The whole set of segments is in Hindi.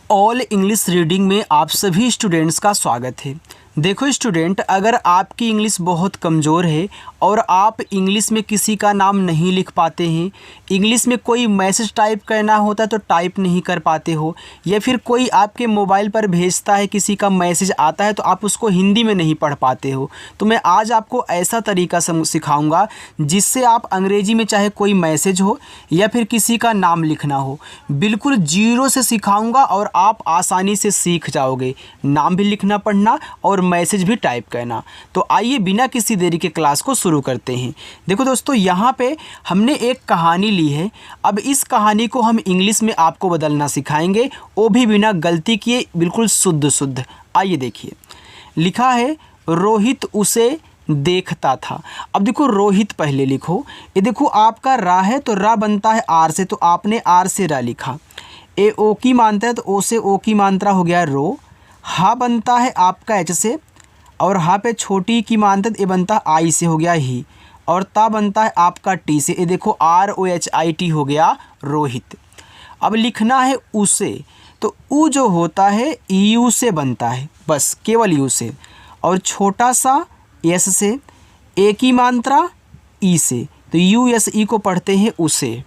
ऑल इंग्लिश रीडिंग में आप सभी स्टूडेंट्स का स्वागत है। देखो स्टूडेंट, अगर आपकी इंग्लिश बहुत कमज़ोर है और आप इंग्लिश में किसी का नाम नहीं लिख पाते हैं, इंग्लिश में कोई मैसेज टाइप करना होता है तो टाइप नहीं कर पाते हो, या फिर कोई आपके मोबाइल पर भेजता है किसी का मैसेज आता है तो आप उसको हिंदी में नहीं पढ़ पाते हो, तो मैं आज आपको ऐसा तरीका सिखाऊंगा जिससे आप अंग्रेजी में चाहे कोई मैसेज हो या फिर किसी का नाम लिखना हो, बिल्कुल जीरो से सिखाऊंगा और आप आसानी से सीख जाओगे नाम भी लिखना पढ़ना और मैसेज भी टाइप करना। तो आइए बिना किसी देरी के क्लास को शुरू करते हैं। देखो दोस्तों, यहाँ पे हमने एक कहानी ली है। अब इस कहानी को हम इंग्लिश में आपको बदलना सिखाएंगे, वो भी बिना गलती किए, बिल्कुल शुद्ध। आइए देखिए, लिखा है रोहित उसे देखता था। अब देखो रोहित पहले लिखो, ये देखो आपका रा है तो रा बनता है आर से, तो आपने आर से रा लिखा। ए ओ की मात्रा है तो ओ से ओ की मात्रा हो गया रो। हा बनता है आपका एच से, और हा पे छोटी की मात्रा ए बनता है आई से, हो गया ही। और ता बनता है आपका टी से, ये देखो R O H I T हो गया रोहित। अब लिखना है उसे, तो उ जो होता है यू से बनता है, बस केवल यू से, और छोटा सा एस से, ए की मात्रा ई से, तो यू एस ई को पढ़ते हैं उसे।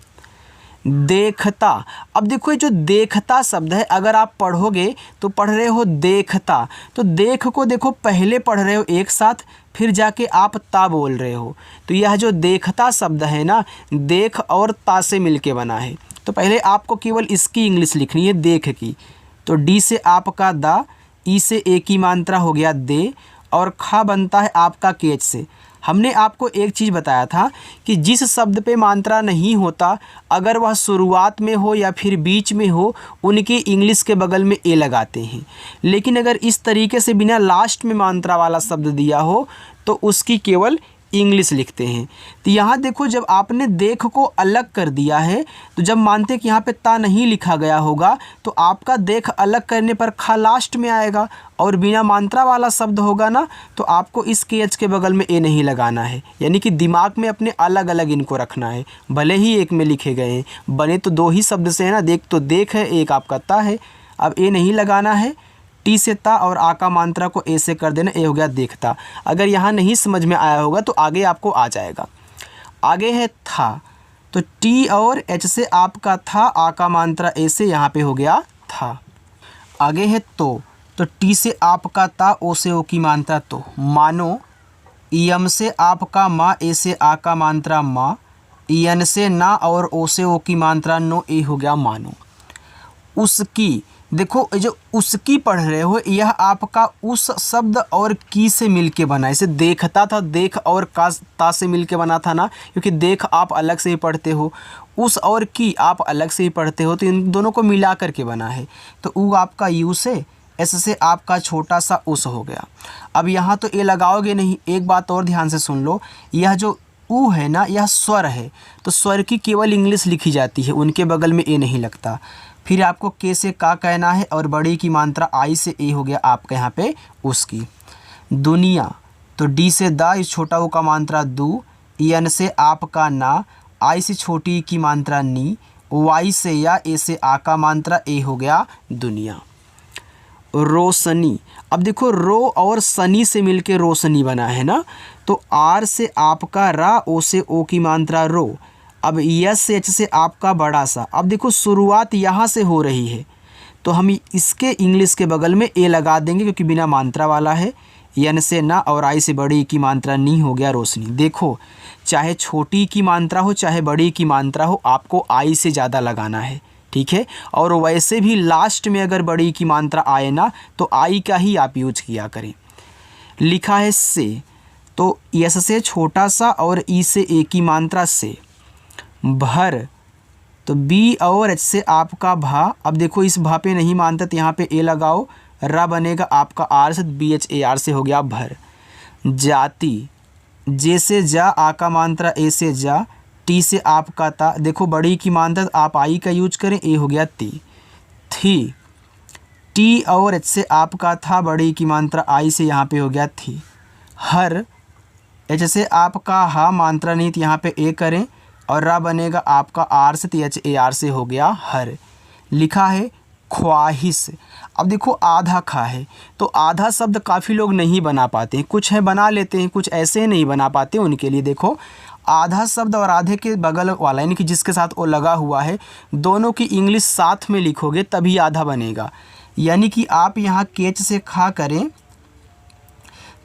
देखता, अब देखो ये जो देखता शब्द है, अगर आप पढ़ोगे तो पढ़ रहे हो देखता, तो देख को देखो पहले पढ़ रहे हो एक साथ, फिर जाके आप ता बोल रहे हो, तो यह जो देखता शब्द है ना, देख और ता से मिलके बना है। तो पहले आपको केवल इसकी इंग्लिश लिखनी है देख की, तो डी से आपका दा, ई से ए की मात्रा हो गया दे, और खा बनता है आपका केच से। हमने आपको एक चीज़ बताया था कि जिस शब्द पे मात्रा नहीं होता, अगर वह शुरुआत में हो या फिर बीच में हो, उनके इंग्लिश के बगल में ए लगाते हैं। लेकिन अगर इस तरीके से बिना लास्ट में मात्रा वाला शब्द दिया हो तो उसकी केवल इंग्लिश लिखते हैं। तो यहाँ देखो, जब आपने देख को अलग कर दिया है, तो जब मानते कि यहाँ पे ता नहीं लिखा गया होगा तो आपका देख अलग करने पर खा लास्ट में आएगा, और बिना मात्रा वाला शब्द होगा ना तो आपको इस के एच के बगल में ए नहीं लगाना है। यानी कि दिमाग में अपने अलग अलग इनको रखना है, भले ही एक में लिखे गए हैं, बने तो दो ही शब्द से है ना, देख तो देख है, एक आपका ता है। अब ए नहीं लगाना है, टी से ता और आ का मात्रा को ए से कर देना, ए हो गया देखता। अगर यहाँ नहीं समझ में आया होगा तो आगे आपको आ जाएगा। आगे है था, तो टी और एच से आपका था, आ का मात्रा ए से, यहाँ पे हो गया था। आगे है तो टी से आपका ता, ओ से ओ की मात्रा तो, मानो। यम से आपका माँ, ए से आ का मात्रा माँ, यन से ना और ओ से ओ की मात्रा नो, ए हो गया मानो। उसकी, देखो जो उसकी पढ़ रहे हो, यह आपका उस शब्द और की से मिलके बना। इसे देखता था, देख और का ता से मिलके बना था ना, क्योंकि देख आप अलग से ही पढ़ते हो, उस और की आप अलग से ही पढ़ते हो, तो इन दोनों को मिला करके बना है। तो ऊ आपका यू से, एस से आपका छोटा सा उस हो गया। अब यहाँ तो ए लगाओगे नहीं, एक बात और ध्यान से सुन लो, यह जो ऊ है ना, यह स्वर है, तो स्वर की केवल इंग्लिश लिखी जाती है, उनके बगल में ए नहीं लगता। फिर आपको के से का कहना है, और बड़ी की मात्रा आई से ए हो गया आपका यहाँ पे उसकी। दुनिया, तो डी से दा, इस छोटा ऊ का मात्रा दू, एन से आपका ना, आई से छोटी की मात्रा नी, वाई से या, ए से आ का मात्रा ए हो गया दुनिया। रोशनी, अब देखो रो और सनी से मिलके रोशनी बना है ना, तो आर से आपका रा, ओ से ओ की मात्रा रो। अब यस से एच से आपका बड़ा सा। अब देखो शुरुआत यहाँ से हो रही है, तो हम इसके इंग्लिश के बगल में ए लगा देंगे, क्योंकि बिना मात्रा वाला है। यन से ना और आई से बड़ी की मात्रा नी, हो गया रोशनी। देखो, चाहे छोटी की मात्रा हो चाहे बड़ी की मात्रा हो, आपको आई से ज़्यादा लगाना है, ठीक है। और वैसे भी लास्ट में अगर बड़ी की मात्रा आए ना तो आई का ही आप यूज किया करें। लिखा है से, तो यस से छोटा सा और ई से ए की मात्रा से। भर, तो बी और एच से आपका भा। अब देखो इस भा पे नहीं मानता तो यहाँ पे ए लगाओ, रा बनेगा आपका आर से, बी एच ए आर से हो गया भर। जाति, जे से जा, आ का मात्रा ए से जा, टी से आपका ता, देखो बड़ी की मात्रा आप आई का यूज करें, ए हो गया ती। थी, टी और एच से आपका था, बड़ी की मात्रा आई से, यहाँ पे हो गया थी। हर, एच से आपका हा, मात्रा नहीं तो यहाँ पे ए करें, और रा बनेगा आपका आर से, तो एच ए आर से हो गया हर। लिखा है ख्वाहिश। अब देखो आधा खा है तो आधा शब्द काफ़ी लोग नहीं बना पाते हैं, कुछ है बना लेते हैं, कुछ ऐसे नहीं बना पाते। उनके लिए देखो आधा शब्द और आधे के बगल वाला यानी कि जिसके साथ वो लगा हुआ है दोनों की इंग्लिश साथ में लिखोगे तभी आधा बनेगा। यानी कि आप यहाँ केच से खा करें,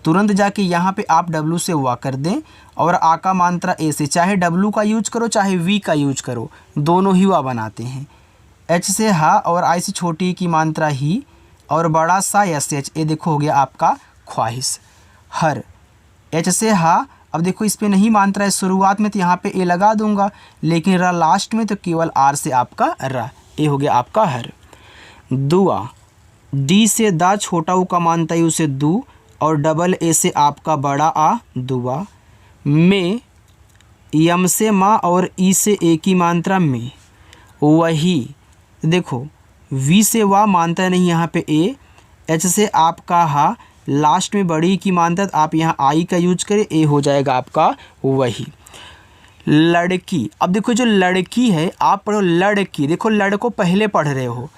तुरंत जाके यहाँ पे आप डब्लू से हुआ कर दें और आ का मात्रा ए से, चाहे डब्लू का यूज करो चाहे वी का यूज करो, दोनों ही हुआ बनाते हैं। एच से हा और आई से छोटी की मात्रा ही और बड़ा सा एस एच, ये देखो हो गया आपका ख्वाहिश। हर, एच से हा, अब देखो इस पे नहीं मात्रा है शुरुआत में तो यहाँ पे ए लगा दूंगा, लेकिन रा लास्ट में तो केवल आर से आपका रा, ये हो गया आपका हर। दुआ, डी से दा छोटा ऊ का मानता यू से दू और डबल ए से आपका बड़ा आ दुआ। में, यम से माँ और ई से ए की मात्रा में, वही। देखो वी से वाह मानता नहीं यहाँ पे ए, एच से आपका हा, लास्ट में बड़ी की मानता आप यहाँ आई का यूज करें, ए हो जाएगा आपका वही। लड़की, अब देखो जो लड़की है आप पढ़ो लड़की, देखो लड़ को पहले पढ़ रहे हो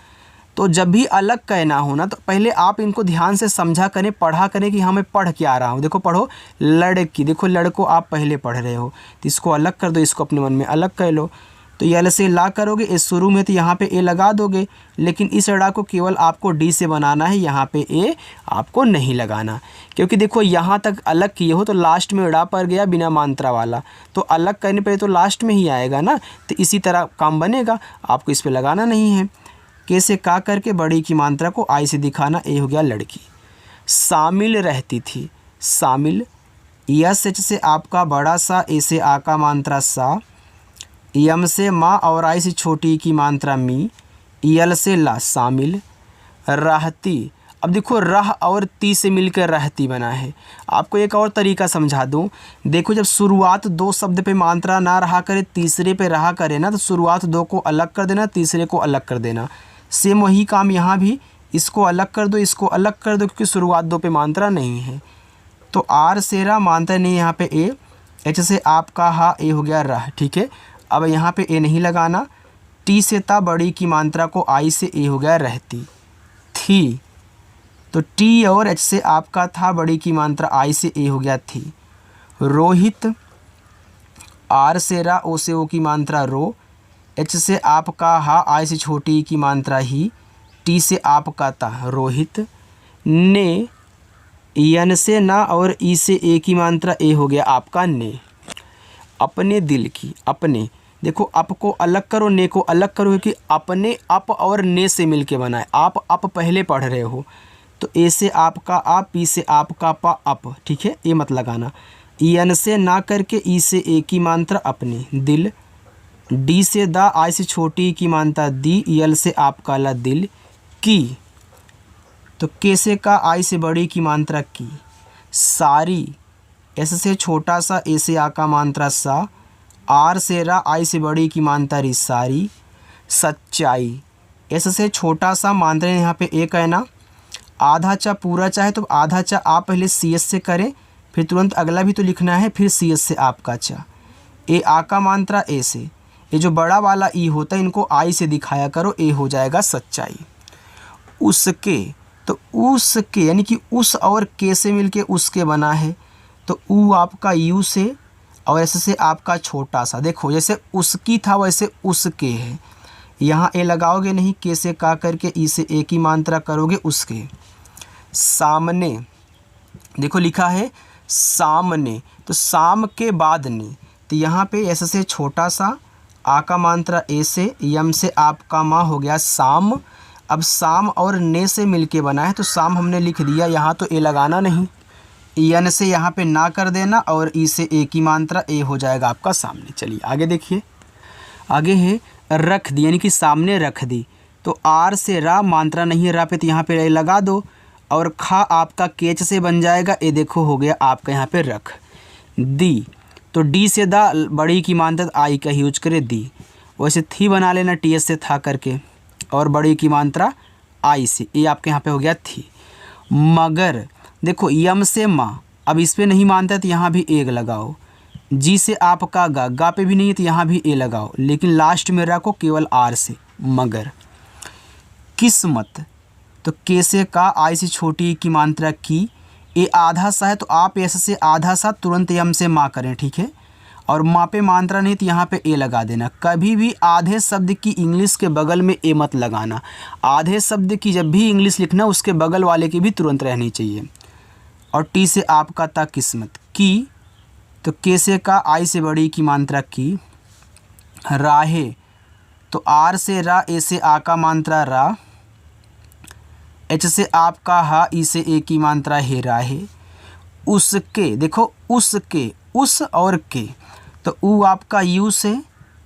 तो जब भी अलग कहना हो ना तो पहले आप इनको ध्यान से समझा करें, पढ़ा करें कि हाँ मैं पढ़ के आ रहा हूँ। देखो पढ़ो लड़की, देखो लड़ को आप पहले पढ़ रहे हो तो इसको अलग कर दो, इसको अपने मन में अलग कह लो। तो ये से ला करोगे, इस शुरू में तो यहाँ पे ए लगा दोगे, लेकिन इस अड़ा को केवल आपको डी से बनाना है, यहाँ पे ए आपको नहीं लगाना। क्योंकि देखो यहाँ तक अलग किए हो तो लास्ट में अड़ा पर गया बिना मात्रा वाला, तो अलग करने पे तो लास्ट में ही आएगा ना, तो इसी तरह काम बनेगा, आपको इस पर लगाना नहीं है। के से का करके बड़ी की मात्रा को आई से दिखाना, ए हो गया लड़की। शामिल रहती थी, शामिल, यस एच से आपका बड़ा सा, ए से आ का मात्रा सा, यम से माँ और आई से छोटी की मात्रा मी, यल से ला शामिल। रहती, अब देखो रह और ती से मिलकर रहती बना है। आपको एक और तरीका समझा दूं, देखो जब शुरुआत दो शब्द पे मात्रा ना रहा करे तीसरे पे रहा करे ना, तो शुरुआत दो को अलग कर देना, तीसरे को अलग कर देना। सेम वही काम यहाँ भी, इसको अलग कर दो, इसको अलग कर दो, क्योंकि शुरुआत दो पे मात्रा नहीं है। तो आर से रा मात्रा नहीं यहाँ पे ए, एच से आपका हा, ए हो गया रह, ठीक है। अब यहाँ पे ए नहीं लगाना, टी से ता बड़ी की मात्रा को आई से, ए हो गया रहती थी। तो टी और एच से आपका था बड़ी की मात्रा आई से, ए हो गया थी। रोहित, आर से रा, ओ से ओ की मात्रा रो, एच से आपका हा, आई से छोटी की मात्रा ही, टी से आपका ता रोहित। ने, यन से ना और ई से ए की मात्रा, ए हो गया आपका ने। अपने दिल की, अपने, देखो अप को अलग करो, ने को अलग करो, कि अपने अप और ने से मिलके बना है। आप अप पहले पढ़ रहे हो तो ए से आपका आ, पी से आपका पा अप, ठीक है, ये मत लगाना। यन से ना करके ई से ए की मात्रा अपने दिल। डी से दा, आई से छोटी की मात्रा दी, यल से आपका ला दिल की। तो के से का, आई से बड़ी की मात्रा की। सारी, एस से छोटा सा, ए से आ का मात्रा सा, आर से रा, आई से बड़ी की मात्रा री सारी। सच्चाई, एस से छोटा सा मात्रा यहाँ पे ए कहना, आधा चा पूरा चाहे तो आधा चा आप पहले सी एस से करें, फिर तुरंत अगला भी तो लिखना है, फिर सी एस से आपका चा। ए आ का मात्रा ए से, ये जो बड़ा वाला ई होता है इनको आई से दिखाया करो, ए हो जाएगा सच्चाई। उसके, तो उसके यानी कि उस और के से मिलके उसके बना है, तो ऊ आपका यू से और ऐसे से आपका छोटा सा, देखो जैसे उसकी था वैसे उसके है, यहाँ ए लगाओगे नहीं, के से का करके ई से ए की मात्रा करोगे उसके। सामने, देखो लिखा है सामने, तो साम के बाद ने, तो यहाँ पे ऐसे से छोटा सा, आ का मात्रा ए से, यम से आपका माँ हो गया साम। अब साम और ने से मिलके बना है तो साम हमने लिख दिया, यहाँ तो ए लगाना नहीं, यन से यहाँ पे ना कर देना और ई से ए की मात्रा, ए हो जाएगा आपका सामने। चलिए आगे देखिए, आगे है रख दी, यानी कि सामने रख दी। तो आर से रा मात्रा नहीं है रा पे, तो यहाँ पे ए लगा दो और खा आपका केच से बन जाएगा, ए देखो हो गया आपका यहाँ पे रख दी। तो डी से दा बड़ी की मात्रा आई का यूज करे दी, वैसे थी बना लेना टी एस से था करके, और बड़ी की मात्रा आई से, ये आपके यहाँ पे हो गया थी। मगर, देखो यम से माँ, अब इस पे नहीं मानता तो यहाँ भी एक लगाओ। जी से आपका गा, गा पे भी नहीं है तो यहाँ भी ए लगाओ, लेकिन लास्ट में रखो केवल आर से, मगर। किस्मत, तो के से का, आई से छोटी की मात्रा की, ए आधा सा है तो आप एस से आधा सा तुरंत यम से माँ करें, ठीक है। और माँ पे मात्रा नहीं तो यहाँ पे ए लगा देना। कभी भी आधे शब्द की इंग्लिश के बगल में ए मत लगाना। आधे शब्द की जब भी इंग्लिश लिखना उसके बगल वाले की भी तुरंत रहनी चाहिए। और टी से आपका था किस्मत की, तो के से का, आई से बड़ी की मात्रा की, राहे, तो आर से रा, ए से आ का मात्रा रा, एच से आपका हा, ई से ए की मात्रा हे, राहे। उसके, देखो उसके, उस और के, तो ऊ आपका यू से,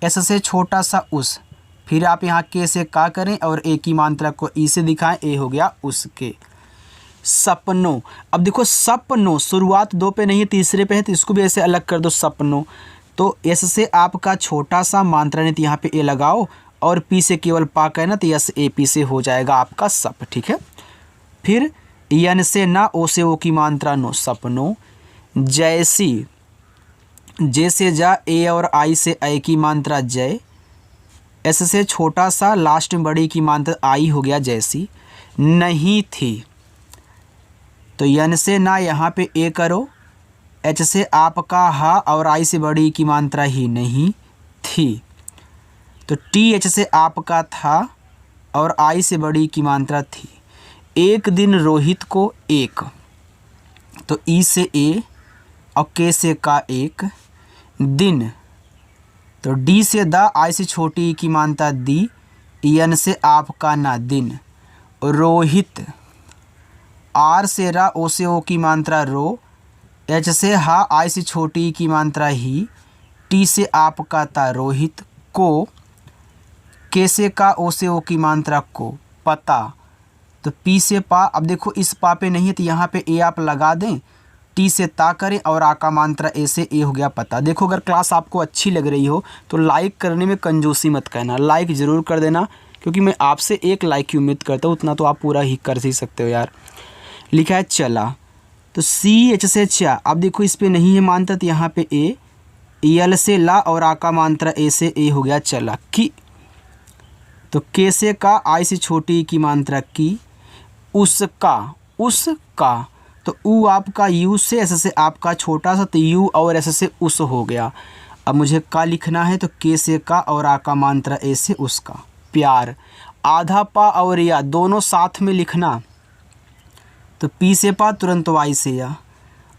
एस से छोटा सा उस, फिर आप यहाँ के से का करें और ए की मात्रा को ई से दिखाएं, ए हो गया उसके। सपनों, अब देखो सपनों शुरुआत दो पे नहीं है तीसरे पे है तो इसको भी ऐसे अलग कर दो सपनों। तो एस से आपका छोटा सा मात्रा नहीं तो यहाँ पे ए लगाओ और पी से केवल पा कहना तो यस ए पी से हो जाएगा आपका सप, ठीक है। फिर यन से ना, ओ से ओ की मात्रा नो, सपनों। जैसी, जे से जा, ए और आई से ए की मात्रा जय, एस से छोटा सा लास्ट में बड़ी की मात्रा आई हो गया जैसी। नहीं थी, तो यन से ना यहाँ पे ए करो, एच से आपका हा और आई से बड़ी की मात्रा ही, नहीं थी, तो टी एच से आपका था और आई से बड़ी की मात्रा थी। एक दिन रोहित को एक, तो ई से ए और के से का एक, दिन, तो डी से द, आई से छोटी की मात्रा दी, यन से आपका ना, दिन। रोहित, आर से रा, ओ से ओ की मात्रा रो, एच से हा, आई से छोटी की मात्रा ही, टी से आपका ता रोहित को, के से का, ओ से ओ की मात्रा को, पता, तो पी से पा। अब देखो इस पा पे नहीं है तो यहाँ पे ए आप लगा दें, टी से ता करें और आ का मात्रा ए से, ए हो गया पता। देखो अगर क्लास आपको अच्छी लग रही हो तो लाइक करने में कंजूसी मत कहना, लाइक ज़रूर कर देना क्योंकि मैं आपसे एक लाइक की उम्मीद करता हूँ, उतना तो आप पूरा ही कर ही सकते हो यार। लिखा है चला, तो सी एच से चा, अब देखो इस पे नहीं है मात्रा तो यहाँ पे ए, यल से ला और आ का मात्रा ए से, ए हो गया चला की। तो के से का, आई से छोटी की मात्रा की, उसका, उसका, तो ऊ आपका यू से, एस से आपका छोटा सा तो यू और एस से उस हो गया। अब मुझे का लिखना है तो के से का और आ का मात्रा ए से उसका। प्यार, आधा पा और या दोनों साथ में लिखना, तो पी से पा तुरंत वाई से या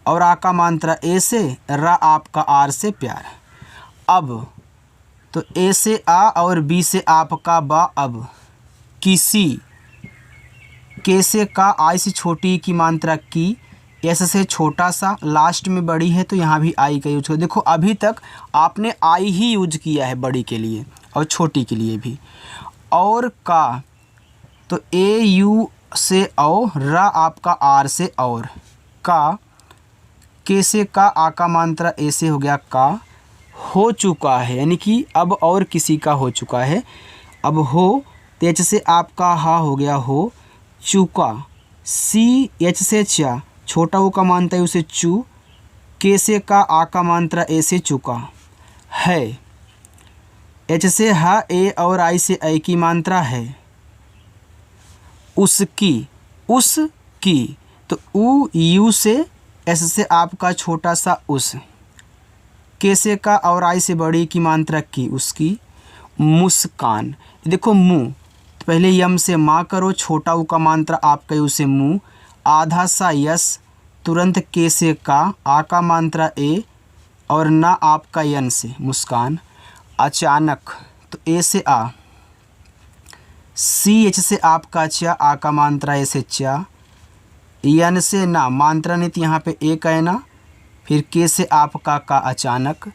और आ का मात्रा ए से, रा आपका आर से प्यार। अब, तो ए से आ और बी से आपका बा, अब। किसी, के से का, आई से छोटी की मात्रा की, एस से छोटा सा लास्ट में बड़ी है तो यहाँ भी आई का यूज करो। देखो अभी तक आपने आई ही यूज किया है बड़ी के लिए और छोटी के लिए भी। और का, तो ए यू से औ, रा आपका आर से और, का, के से का, आ का मात्रा ए से हो गया का, हो चुका है यानी कि अब और किसी का हो चुका है। अब हो, तो एच से आपका हा हो गया हो चुका। सी एच से चा, छोटा ओ का मात्रा है उसे चू, के से का, आ का मात्रा ए से चुका है। एच से हा, ए और आई से ए की मात्रा है। उसकी, उसकी, तो ऊ यू से, एस से आपका छोटा सा उस, के से का और आई से बड़ी की मात्रा की, उसकी। मुस्कान, देखो मुँह, तो पहले यम से माँ करो, छोटा ऊ का मात्रा आपका उसे मुँह, आधा सा यस, तुरंत के से का, आ का मात्रा ए और ना आपका यन से, मुस्कान। अचानक, तो ए से आ, सी एच से आपका चा, आ का मात्रा ए से चा, यन से ना, मात्रा नहीं तो यहाँ पे ए कहना, फिर के से आपका का, अचानक।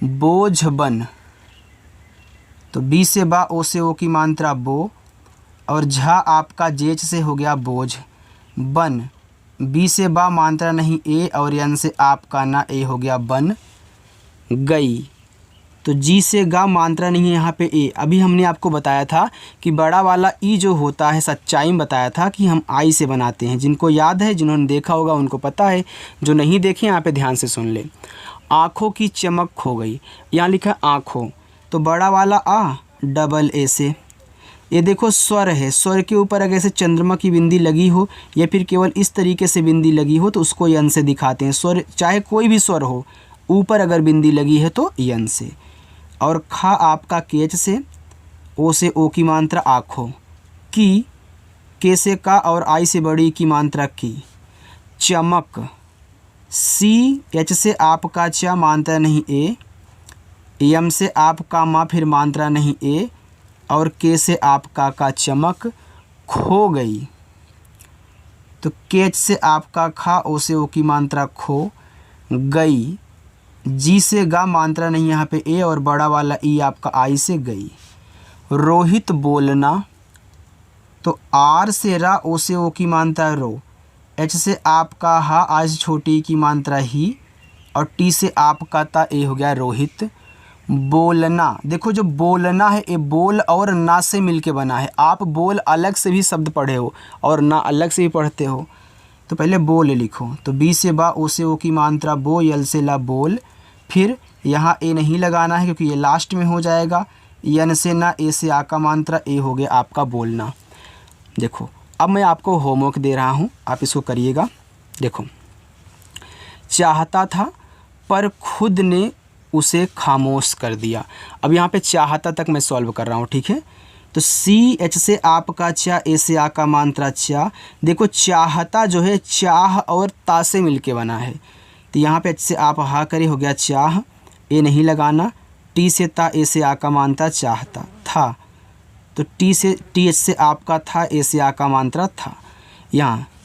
बोझ बन, तो बी से बा, ओ से ओ की मात्रा बो और झा आपका जेच से हो गया बोझ। बन, बी से बा मात्रा नहीं ए और यन से आपका ना, ए हो गया बन गई। तो जी से गा मात्रा नहीं है यहाँ पे ए। अभी हमने आपको बताया था कि बड़ा वाला ई जो होता है सच्चाई में बताया था कि हम आई से बनाते हैं। जिनको याद है, जिन्होंने देखा होगा उनको पता है, जो नहीं देखे यहाँ पे ध्यान से सुन ले। आँखों की चमक खो गई, यहाँ लिखा आँखों, तो बड़ा वाला आ डबल ए से। ये देखो स्वर है, स्वर के ऊपर अगर ऐसे चंद्रमा की बिंदी लगी हो या फिर केवल इस तरीके से बिंदी लगी हो तो उसको यन से दिखाते हैं। स्वर चाहे कोई भी स्वर हो, ऊपर अगर बिंदी लगी है तो यन से। और खा आपका केच से, ओ से ओ की मात्रा आँखों, की के से का और आई से बड़ी की मात्रा की। चमक, सी एच से आपका चा मात्रा नहीं ए, यम से आपका मा फिर मात्रा नहीं ए, और के से आपका का चमक। खो गई, तो केच से आपका खा, ओ से ओ की मात्रा खो गई। जी से गा मात्रा नहीं यहाँ पे ए, और बड़ा वाला ई आपका आई से गई। रोहित बोलना, तो आर से रा, ओ से ओ की मात्रा रो, एच से आपका हा, आज छोटी की मात्रा ही, और टी से आपका ता, ए हो गया रोहित। बोलना, देखो जो बोलना है ये बोल और ना से मिलके बना है। आप बोल अलग से भी शब्द पढ़े हो और ना अलग से भी पढ़ते हो, तो पहले बोल लिखो। तो बी से बा, ओ से ओ की मात्रा बो, यल से ला बोल। फिर यहाँ ए नहीं लगाना है क्योंकि ये लास्ट में हो जाएगा। यन से ना, ए से आ का मात्रा, ए हो गया आपका बोलना। देखो अब मैं आपको होमवर्क दे रहा हूँ, आप इसको करिएगा। देखो, चाहता था पर खुद ने उसे खामोश कर दिया। अब यहाँ पे चाहता तक मैं सॉल्व कर रहा हूँ, ठीक है। तो सी एच से आपका चा, ए से आ का मात्रा चा। देखो चाहता जो है चाह और ता से मिलके बना है, तो यहाँ पे एच से आप हा करे, हो गया चाह, ए नहीं लगाना। टी से ता, ए से आ का मात्रा चाहता था, तो टी एच से आपका था, ए से आ का मात्रा था।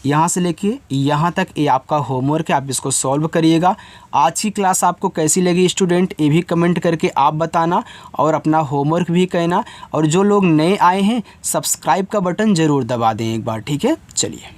यहाँ से लेके यहाँ तक ये आपका होमवर्क है, आप इसको सॉल्व करिएगा। आज की क्लास आपको कैसी लगी स्टूडेंट, ये भी कमेंट करके आप बताना और अपना होमवर्क भी कहना। और जो लोग नए आए हैं, सब्सक्राइब का बटन ज़रूर दबा दें एक बार, ठीक है। चलिए।